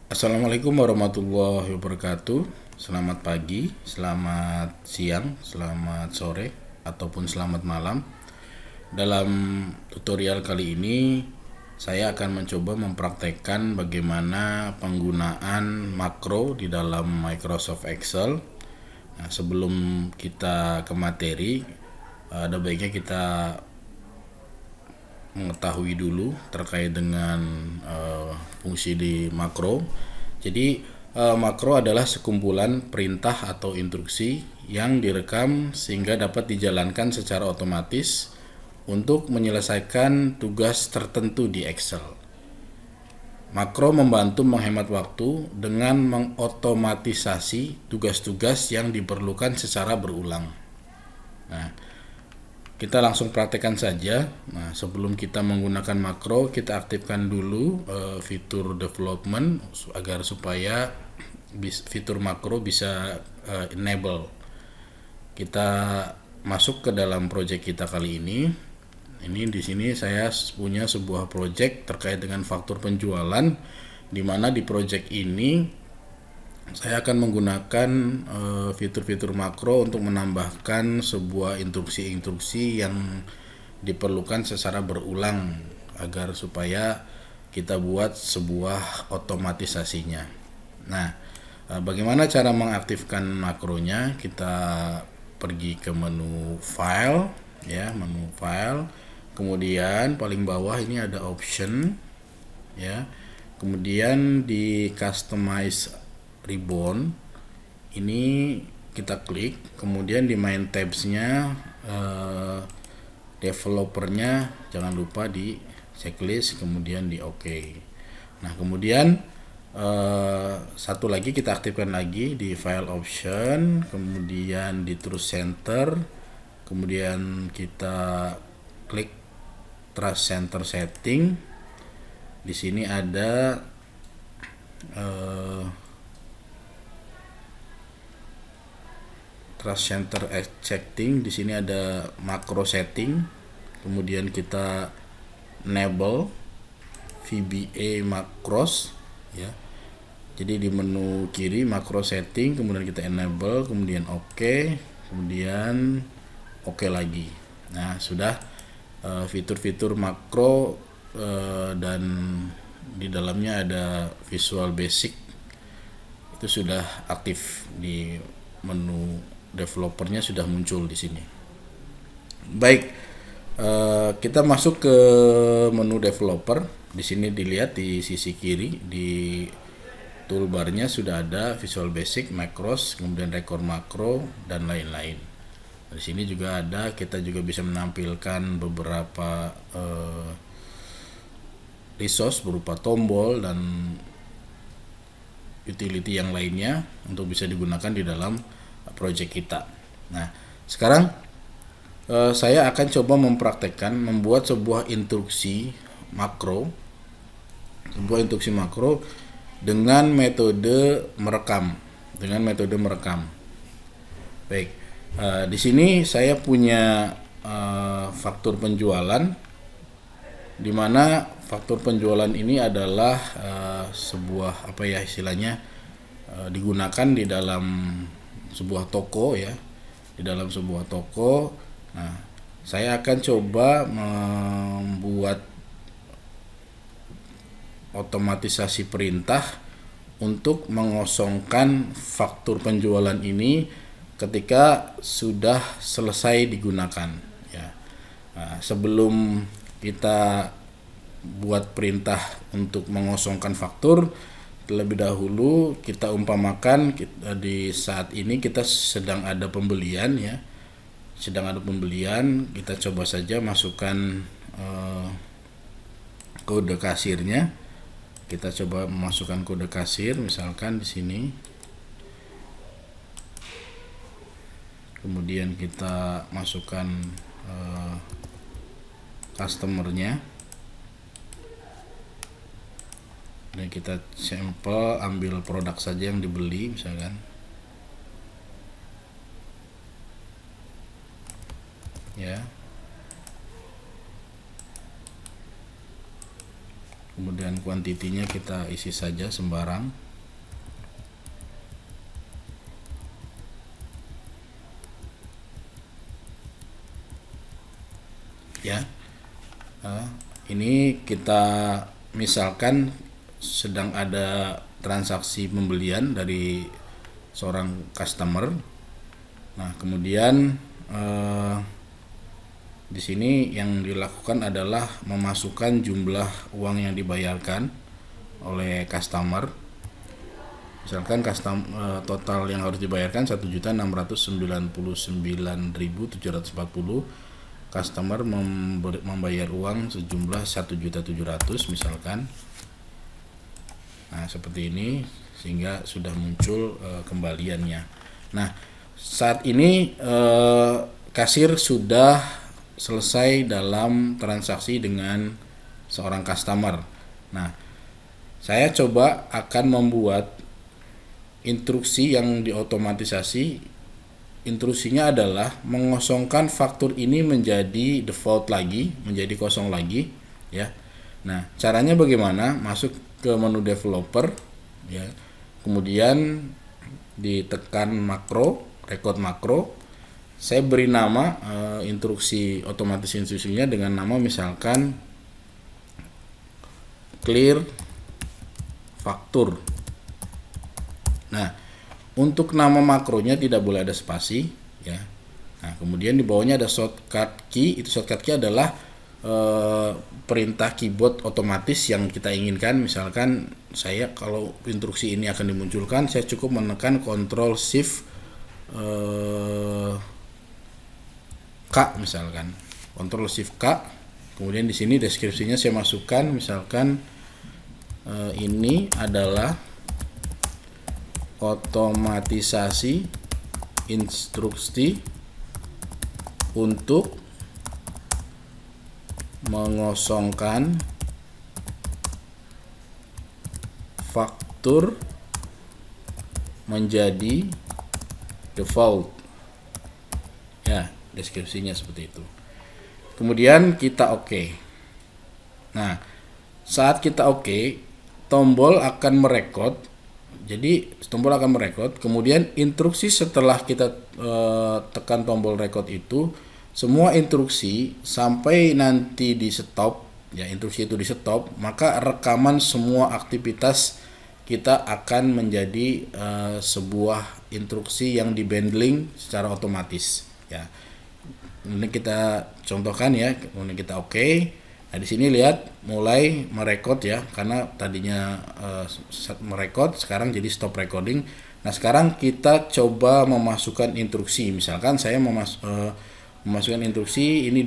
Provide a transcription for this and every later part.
Assalamualaikum warahmatullahi wabarakatuh. Selamat pagi, selamat siang, selamat sore, ataupun selamat malam. Dalam tutorial kali ini, saya akan mencoba mempraktekkan bagaimana penggunaan makro di dalam Microsoft Excel. Nah, sebelum kita ke materi, ada baiknya kita mengetahui dulu terkait dengan fungsi di makro. Jadi makro adalah sekumpulan perintah atau instruksi yang direkam sehingga dapat dijalankan secara otomatis untuk menyelesaikan tugas tertentu di Excel. Makro membantu menghemat waktu dengan mengotomatisasi tugas-tugas yang diperlukan secara berulang. Nah, kita langsung praktekkan saja. Nah, sebelum kita menggunakan makro, kita aktifkan dulu fitur development agar supaya fitur makro bisa enable. Kita masuk ke dalam project kita kali ini. Ini di sini saya punya sebuah project terkait dengan faktur penjualan, di mana di project ini saya akan menggunakan fitur-fitur makro untuk menambahkan sebuah instruksi-instruksi yang diperlukan secara berulang agar supaya kita buat sebuah otomatisasinya. Nah, bagaimana cara mengaktifkan makronya? Kita pergi ke menu file, ya, menu file. Kemudian paling bawah ini ada option, ya. Kemudian di customize ribbon ini kita klik, kemudian di main tabs-nya developernya jangan lupa di checklist, kemudian di OK. Nah, kemudian satu lagi kita aktifkan lagi di file option, kemudian di trust center, kemudian kita klik trust center setting. Di sini ada trust center setting. Di sini ada makro setting, kemudian kita enable VBA macros, ya. Jadi di menu kiri makro setting, kemudian kita enable, kemudian OK, kemudian OK lagi. Nah, sudah fitur-fitur makro dan di dalamnya ada Visual Basic itu sudah aktif di menu developernya, sudah muncul di sini. Baik, kita masuk ke menu developer. Di sini dilihat di sisi kiri di toolbarnya sudah ada Visual Basic, Macros, kemudian Record Makro dan lain-lain. Di sini juga ada, kita juga bisa menampilkan beberapa resource berupa tombol dan utility yang lainnya untuk bisa digunakan di dalam project kita. Nah, sekarang saya akan coba mempraktekkan membuat sebuah instruksi makro dengan metode merekam. Baik, di sini saya punya faktur penjualan, di mana faktur penjualan ini adalah sebuah digunakan di dalam sebuah toko, ya, di dalam sebuah toko. Nah, saya akan coba membuat otomatisasi perintah untuk mengosongkan faktur penjualan ini ketika sudah selesai digunakan, ya. Nah, sebelum kita buat perintah untuk mengosongkan faktur, terlebih dahulu kita umpamakan di saat ini kita sedang ada pembelian, ya. Kita coba saja masukkan kode kasirnya. Kita coba memasukkan kode kasir, misalkan di sini. Kemudian kita masukkan customernya. Dan kita sampel ambil produk saja yang dibeli, misalkan. Ya. Kemudian dan kuantitinya kita isi saja sembarang. Ya, ini kita misalkan sedang ada transaksi pembelian dari seorang customer. Nah, kemudian di sini yang dilakukan adalah memasukkan jumlah uang yang dibayarkan oleh customer. Misalkan total yang harus dibayarkan 1.699.740. Customer membayar uang sejumlah 1.700.000 misalkan. Nah, seperti ini sehingga sudah muncul kembaliannya. Nah, saat ini kasir sudah selesai dalam transaksi dengan seorang customer. Nah, saya coba akan membuat instruksi yang diotomatisasi. Instruksinya adalah mengosongkan faktur ini menjadi default lagi, menjadi kosong lagi, ya. Nah, caranya bagaimana? Masuk ke menu developer, ya. Kemudian ditekan makro, record makro. Saya beri nama instruksi otomatis instruksinya dengan nama misalkan clear faktur. Nah, untuk nama makronya tidak boleh ada spasi, ya. Nah, kemudian di bawahnya ada shortcut key. Itu shortcut key adalah perintah keyboard otomatis yang kita inginkan. Misalkan saya kalau instruksi ini akan dimunculkan, saya cukup menekan Ctrl Shift K misalkan. Ctrl Shift K. Kemudian di sini deskripsinya saya masukkan misalkan ini adalah otomatisasi instruksi untuk mengosongkan faktur menjadi default. Ya, deskripsinya seperti itu. Kemudian kita oke. Nah, saat kita oke, tombol akan merekod. Jadi tombol akan merekod, kemudian instruksi setelah kita tekan tombol record itu, semua instruksi sampai nanti di stop, ya instruksi itu di stop, maka rekaman semua aktivitas kita akan menjadi sebuah instruksi yang di bundling secara otomatis, ya. Ini kita contohkan ya, kemudian kita oke. Nah, di sini lihat mulai merekod ya, karena tadinya merekod, sekarang jadi stop recording. Nah, sekarang kita coba memasukkan instruksi. Misalkan saya memasukkan instruksi ini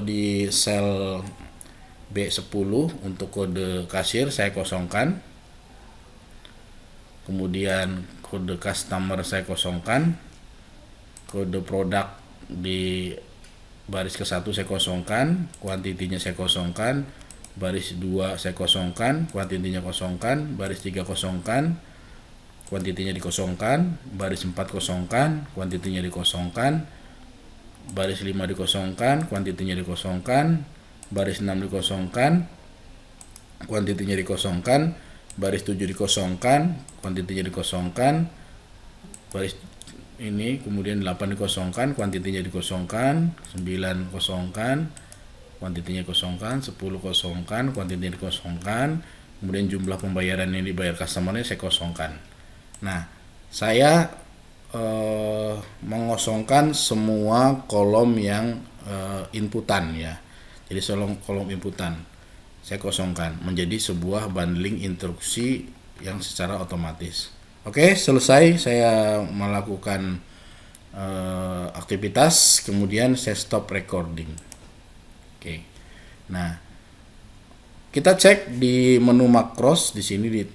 di sel B10 untuk kode kasir saya kosongkan. Kemudian kode customer saya kosongkan. Kode produk di baris ke-1 saya kosongkan, kuantitinya saya kosongkan, baris 2 saya kosongkan, kuantitinya kosongkan, baris 3 kosongkan, kuantitinya dikosongkan, baris 4 kosongkan, kuantitinya dikosongkan, baris 5 dikosongkan, kuantitinya dikosongkan, baris 6 dikosongkan, kuantitinya dikosongkan, baris 7 dikosongkan, kuantitinya dikosongkan, baris ini kemudian 8 dikosongkan, kuantitinya dikosongkan, 9 kosongkan, kuantitinya kosongkan, 10 kosongkan, kuantitinya dikosongkan, kemudian jumlah pembayaran yang dibayar customer-nya saya kosongkan. Nah, saya mengosongkan semua kolom yang inputan ya. Jadi kolom inputan saya kosongkan menjadi sebuah bundling instruksi yang secara otomatis. Oke, selesai saya melakukan aktivitas, kemudian saya stop recording. Oke. Nah, kita cek di menu makros di sini di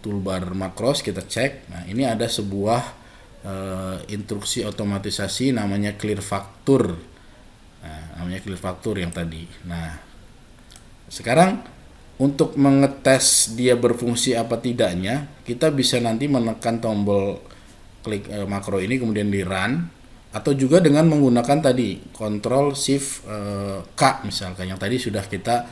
toolbar makros kita cek. Nah, ini ada sebuah instruksi otomatisasi namanya clear faktur. Nah, namanya clear faktur yang tadi. Nah, sekarang untuk mengetes dia berfungsi apa tidaknya, kita bisa nanti menekan tombol klik makro ini kemudian di run, atau juga dengan menggunakan tadi Ctrl Shift K misalkan yang tadi sudah kita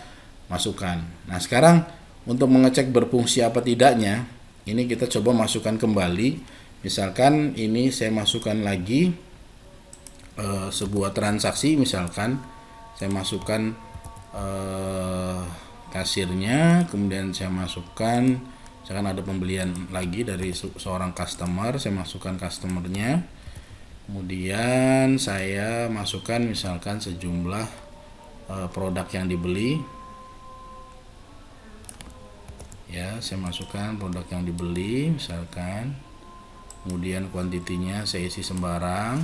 masukkan. Nah, sekarang untuk mengecek berfungsi apa tidaknya, ini kita coba masukkan kembali. Misalkan ini saya masukkan lagi sebuah transaksi, misalkan saya masukkan kasirnya, kemudian saya masukkan, misalkan ada pembelian lagi dari seorang customer, saya masukkan customernya, kemudian saya masukkan misalkan sejumlah produk yang dibeli. Ya, saya masukkan produk yang dibeli misalkan, kemudian kuantitinya saya isi sembarang.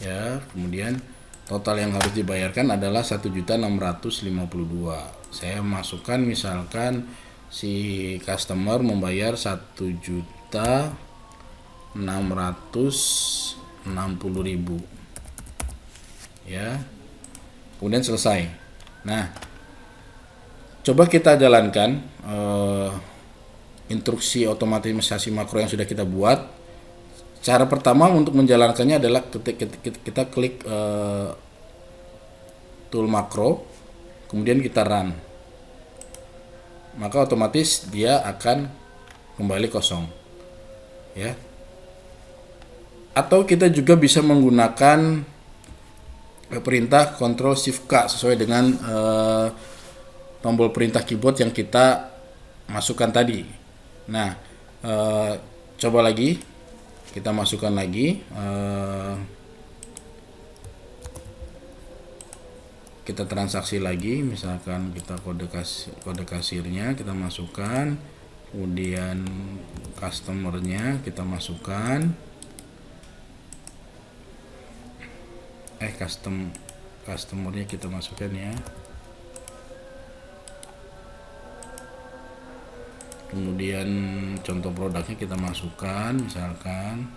Ya, kemudian total yang harus dibayarkan adalah 1.652. Saya masukkan misalkan si customer membayar 1.660.000. Ya, kemudian selesai. Nah, coba kita jalankan instruksi otomatisasi makro yang sudah kita buat. Cara pertama untuk menjalankannya adalah kita klik tool makro, kemudian kita run, maka otomatis dia akan kembali kosong, ya. Atau kita juga bisa menggunakan perintah Ctrl Shift K sesuai dengan tombol perintah keyboard yang kita masukkan tadi. Nah, coba lagi kita masukkan lagi, kita transaksi lagi, misalkan kita kode kasirnya kita masukkan, kemudian customernya kita masukkan, customernya kita masukkan ya. Kemudian contoh produknya kita masukkan, misalkan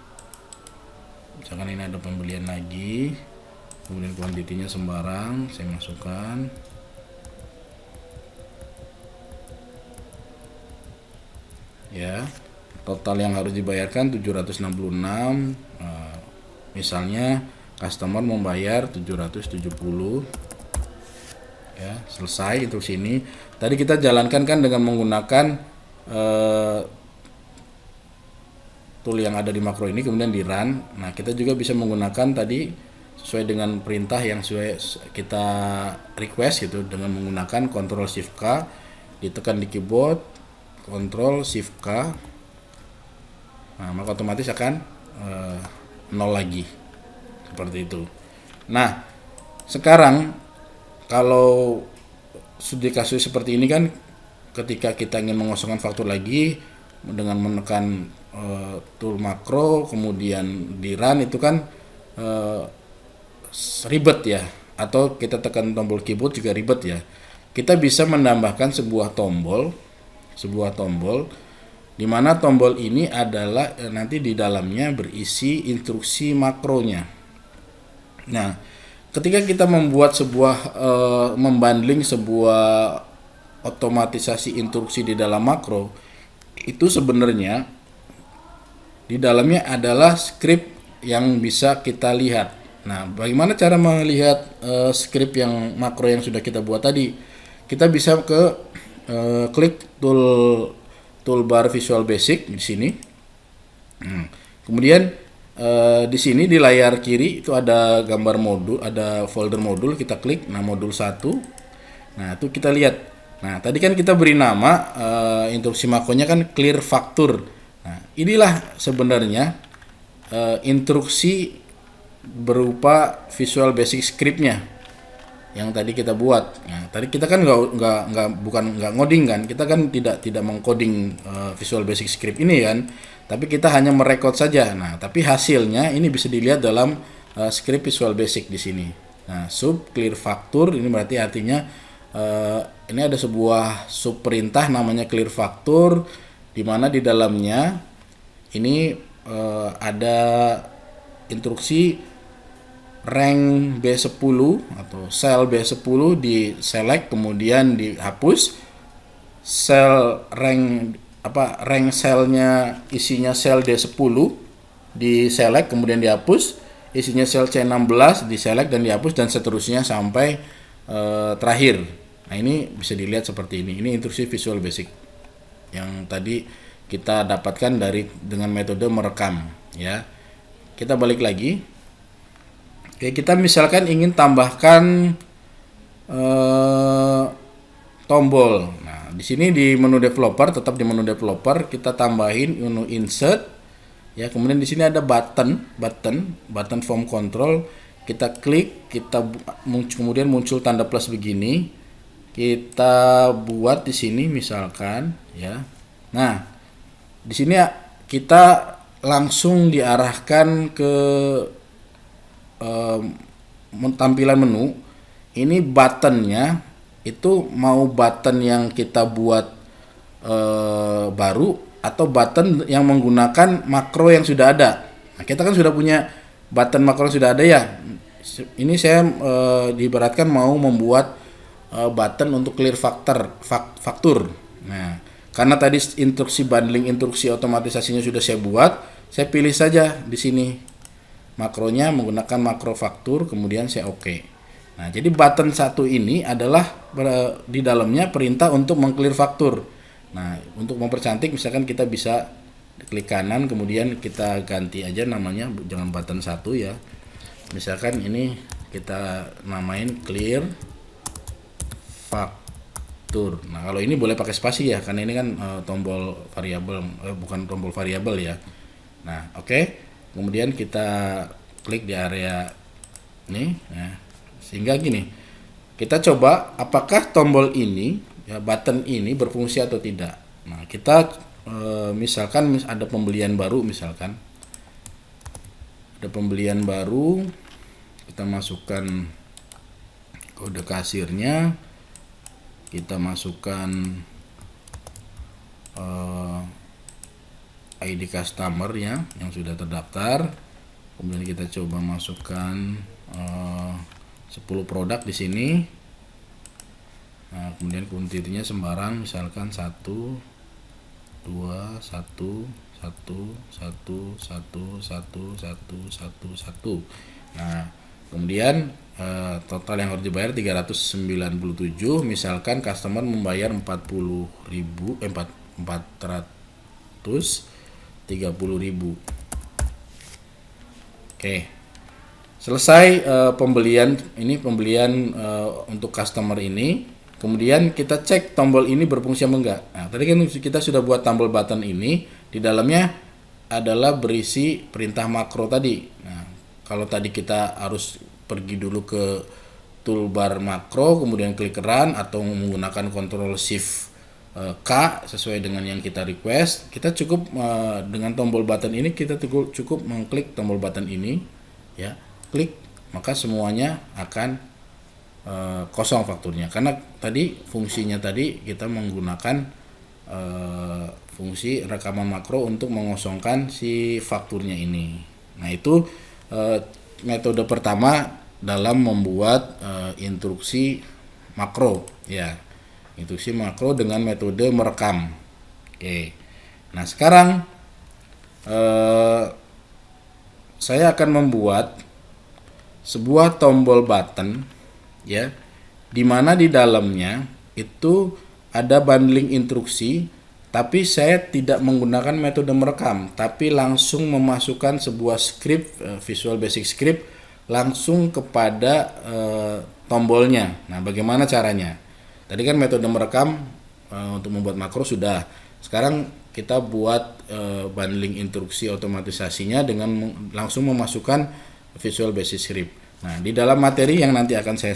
ini ada pembelian lagi, kemudian kuantitinya sembarang saya masukkan. Ya, total yang harus dibayarkan 766. Misalnya customer membayar 770. Ya, selesai itu sini. Tadi kita jalankan kan dengan menggunakan tool yang ada di makro ini, kemudian di run. Nah, kita juga bisa menggunakan tadi sesuai dengan perintah yang kita request gitu, dengan menggunakan Ctrl Shift K, ditekan di keyboard Ctrl Shift K. Nah, maka otomatis akan nol lagi, seperti itu. Nah, sekarang kalau sudah kasus seperti ini kan, ketika kita ingin mengosongkan faktur lagi dengan menekan tool makro kemudian di run, itu kan ribet ya, atau kita tekan tombol keyboard juga ribet ya. Kita bisa menambahkan sebuah tombol di mana tombol ini adalah nanti di dalamnya berisi instruksi makronya. Nah, ketika kita membuat membundling sebuah otomatisasi instruksi di dalam makro, itu sebenarnya di dalamnya adalah script yang bisa kita lihat. Nah, bagaimana cara melihat script yang makro yang sudah kita buat tadi? Kita bisa klik toolbar Visual Basic di sini. Kemudian di sini di layar kiri itu ada gambar modul, ada folder modul, kita klik. Nah, modul 1. Nah, itu kita lihat. Nah, tadi kan kita beri nama instruksi makronya kan clear faktur. Nah, inilah sebenarnya instruksi berupa Visual Basic scriptnya yang tadi kita buat. Nah, tadi kita kan nggak ngoding kan, kita kan tidak mengcoding Visual Basic script ini kan, tapi kita hanya merekod saja. Nah, tapi hasilnya ini bisa dilihat dalam script Visual Basic di sini. Nah, sub clear faktur ini berarti artinya ini ada sebuah sub perintah namanya clear faktur, di mana di dalamnya ini ada instruksi rank B10 atau sel B10 di select kemudian dihapus, rank selnya isinya sel D10 di select kemudian dihapus, isinya sel C16 di select dan dihapus, dan seterusnya sampai terakhir. Nah, ini bisa dilihat seperti ini. Ini instruksi Visual Basic yang tadi kita dapatkan dengan metode merekam, ya. Kita balik lagi. Oke, kita misalkan ingin tambahkan tombol. Nah, di sini di menu developer, tetap di menu developer kita tambahin menu insert, ya. Kemudian di sini ada button form control. Kita klik, kemudian muncul tanda plus begini. Kita buat di sini misalkan, ya. Nah, di sini kita langsung diarahkan ke tampilan menu. Ini buttonnya itu mau button yang kita buat baru atau button yang menggunakan makro yang sudah ada. Nah, kita kan sudah punya button makro yang sudah ada, ya. Ini saya diibaratkan mau membuat button untuk clear faktur. Nah, karena tadi instruksi bundling, instruksi otomatisasinya sudah saya buat, saya pilih saja di sini makronya menggunakan makro faktur, kemudian saya oke. Nah, jadi button 1 ini adalah di dalamnya perintah untuk mengclear faktur. Nah, untuk mempercantik misalkan kita bisa klik kanan, kemudian kita ganti aja namanya, jangan button 1, ya. Misalkan ini kita namain clear faktur. Nah, kalau ini boleh pakai spasi, ya, karena ini kan tombol variabel, bukan tombol variabel, ya. Nah, oke. Kemudian kita klik di area ini, ya. Sehingga gini, kita coba apakah tombol ini, ya, button ini berfungsi atau tidak. Nah, kita misalkan ada pembelian baru, misalkan ada pembelian baru, kita masukkan kode kasirnya, kita masukkan ID customer, ya, yang sudah terdaftar. Kemudian kita coba masukkan 10 produk di sini. Nah, kemudian kuntitinya sembarang, misalkan 1 2 1 1 1 1 1 1 1. Nah, kemudian total yang harus dibayar 397, misalkan customer membayar 430.000. Oke. Selesai pembelian untuk customer ini. Kemudian kita cek tombol ini berfungsi apa enggak. Nah, tadi kan kita sudah buat tombol button ini, di dalamnya adalah berisi perintah makro tadi. Nah, kalau tadi kita harus pergi dulu ke toolbar makro, kemudian klik run atau menggunakan Ctrl Shift K sesuai dengan yang kita request, kita cukup dengan tombol button ini, kita cukup mengklik tombol button ini, ya, klik, maka semuanya akan kosong fakturnya, karena tadi fungsinya tadi kita menggunakan fungsi rekaman makro untuk mengosongkan si fakturnya ini. Nah, itu metode pertama dalam membuat instruksi makro, ya, instruksi makro dengan metode merekam. Oke, nah sekarang saya akan membuat sebuah tombol button, ya, dimana di dalamnya itu ada bundling instruksi, tapi saya tidak menggunakan metode merekam, tapi langsung memasukkan sebuah script, Visual Basic script langsung kepada tombolnya. Nah, bagaimana caranya? Tadi kan metode merekam untuk membuat makro sudah. Sekarang kita buat bundling instruksi otomatisasinya dengan langsung memasukkan Visual Basic script. Nah, di dalam materi yang nanti akan saya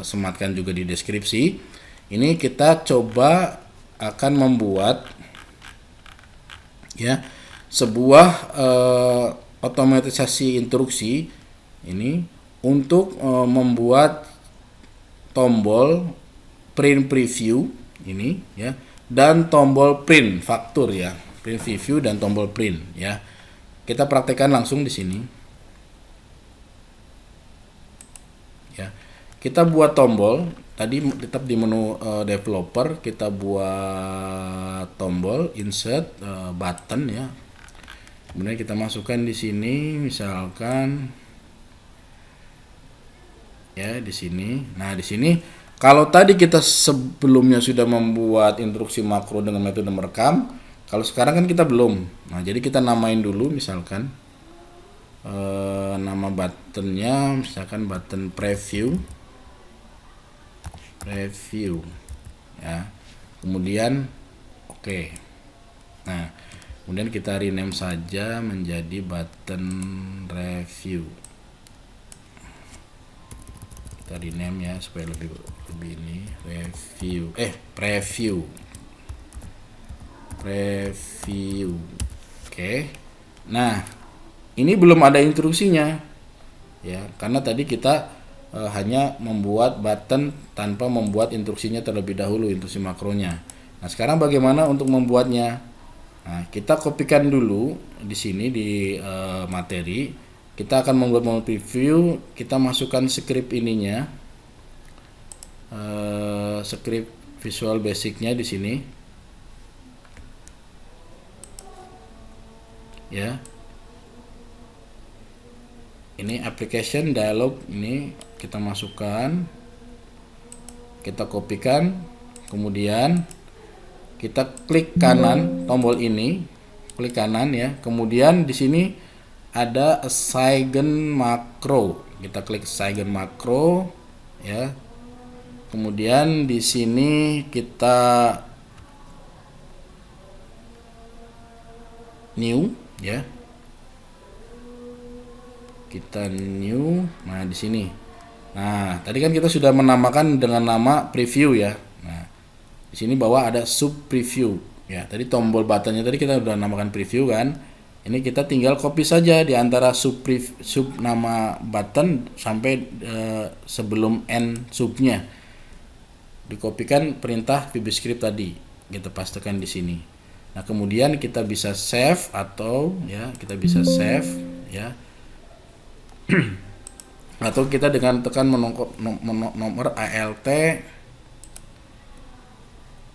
sematkan juga di deskripsi, ini kita coba akan membuat, ya, sebuah otomatisasi instruksi ini untuk membuat tombol print preview ini, ya, dan tombol print faktur, ya, print preview dan tombol print, ya. Kita praktekkan langsung di sini. Kita buat tombol tadi tetap di menu developer, kita buat tombol insert button, ya. Kemudian kita masukkan di sini, misalkan ya di sini. Nah, di sini kalau tadi kita sebelumnya sudah membuat instruksi makro dengan metode merekam, kalau sekarang kan kita belum. Nah, jadi kita namain dulu, misalkan nama buttonnya misalkan button preview ya. Kemudian oke. Nah, kemudian kita rename saja menjadi button review. Kita rename ya supaya lebih ini preview. Oke. Nah, ini belum ada instruksinya ya, karena tadi kita hanya membuat button tanpa membuat instruksinya terlebih dahulu, instruksi makronya. Nah, sekarang bagaimana untuk membuatnya? Nah, kita kopikan dulu di sini di materi. Kita akan membuat mau preview, kita masukkan script ininya, script Visual Basic-nya di sini ya. Ini application dialog, ini kita masukkan, kita kopikan, kemudian kita klik kanan tombol ini, klik kanan ya. Kemudian di sini ada assign makro, kita klik assign makro ya. Kemudian di sini kita new ya. Kita new. Nah, di sini. Nah, tadi kan kita sudah menamakan dengan nama preview ya. Nah, di sini bawah ada sub preview ya. Tadi tombol buttonnya tadi kita sudah namakan preview kan. Ini kita tinggal copy saja di antara sub nama button sampai sebelum end subnya. Dikopikan perintah VBScript tadi. Kita pastikan di sini. Nah, kemudian kita bisa save atau ya, kita bisa save ya. Atau kita dengan tekan nomor ALT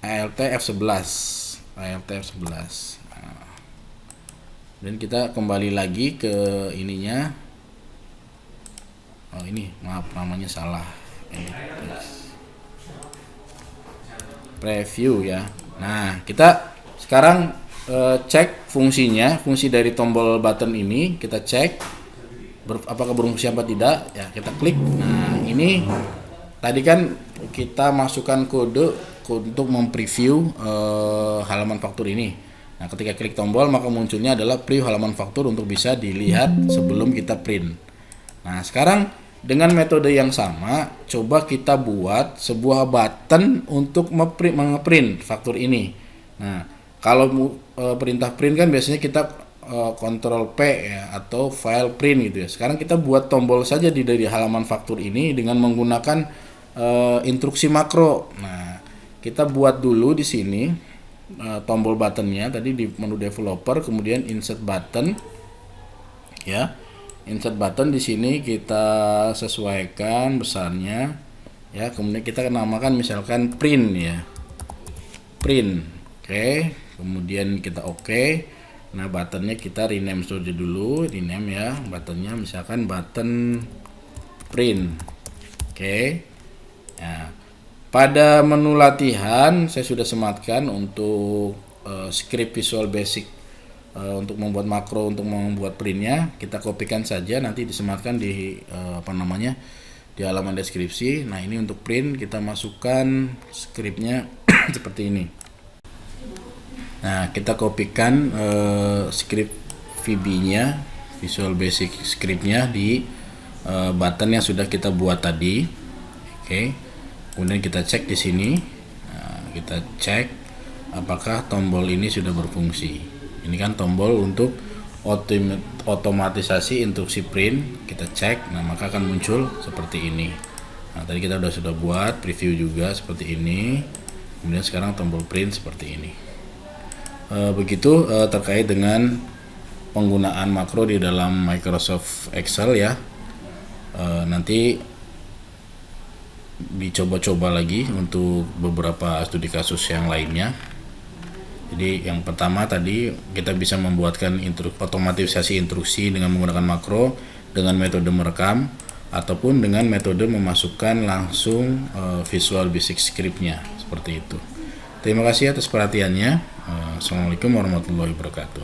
F11. Nah, dan kita kembali lagi ke ininya. Oh, ini maaf namanya salah. Preview ya. Nah, kita sekarang cek fungsinya, fungsi dari tombol button ini kita cek apakah berfungsi apa tidak ya. Kita klik. Nah, ini tadi kan kita masukkan kode untuk mempreview halaman faktur ini. Nah, ketika klik tombol maka munculnya adalah preview halaman faktur untuk bisa dilihat sebelum kita print. Nah, sekarang dengan metode yang sama coba kita buat sebuah button untuk ngeprint faktur ini. Nah, kalau perintah print kan biasanya kita Ctrl P ya, atau file print gitu ya. Sekarang kita buat tombol saja dari halaman faktur ini dengan menggunakan instruksi makro. Nah, kita buat dulu di sini tombol buttonnya tadi di menu developer, kemudian insert button ya. Insert button di sini kita sesuaikan besarnya ya. Kemudian kita namakan misalkan print ya. Print. Oke. Kemudian kita oke. Nah, buttonnya kita rename saja dulu, rename ya, buttonnya misalkan button print. Oke. Nah, pada menu latihan saya sudah sematkan untuk script Visual Basic untuk membuat makro untuk membuat printnya. Kita kopikan saja, nanti disematkan di di halaman deskripsi. Nah, ini untuk print kita masukkan scriptnya seperti ini. Nah, kita kopikan script VB-nya, Visual Basic script-nya di button yang sudah kita buat tadi. Oke. Kemudian kita cek di sini. Nah, kita cek apakah tombol ini sudah berfungsi. Ini kan tombol untuk otomatisasi instruksi print. Kita cek, nah maka akan muncul seperti ini. Nah, tadi kita sudah buat preview juga seperti ini. Kemudian sekarang tombol print seperti ini. Begitu terkait dengan penggunaan makro di dalam Microsoft Excel ya. Nanti dicoba-coba lagi untuk beberapa studi kasus yang lainnya Jadi yang pertama tadi kita bisa membuatkan otomatisasi instruksi dengan menggunakan makro dengan metode merekam ataupun dengan metode memasukkan langsung Visual Basic Script-nya seperti itu. Terima kasih atas perhatiannya. Assalamualaikum warahmatullahi wabarakatuh.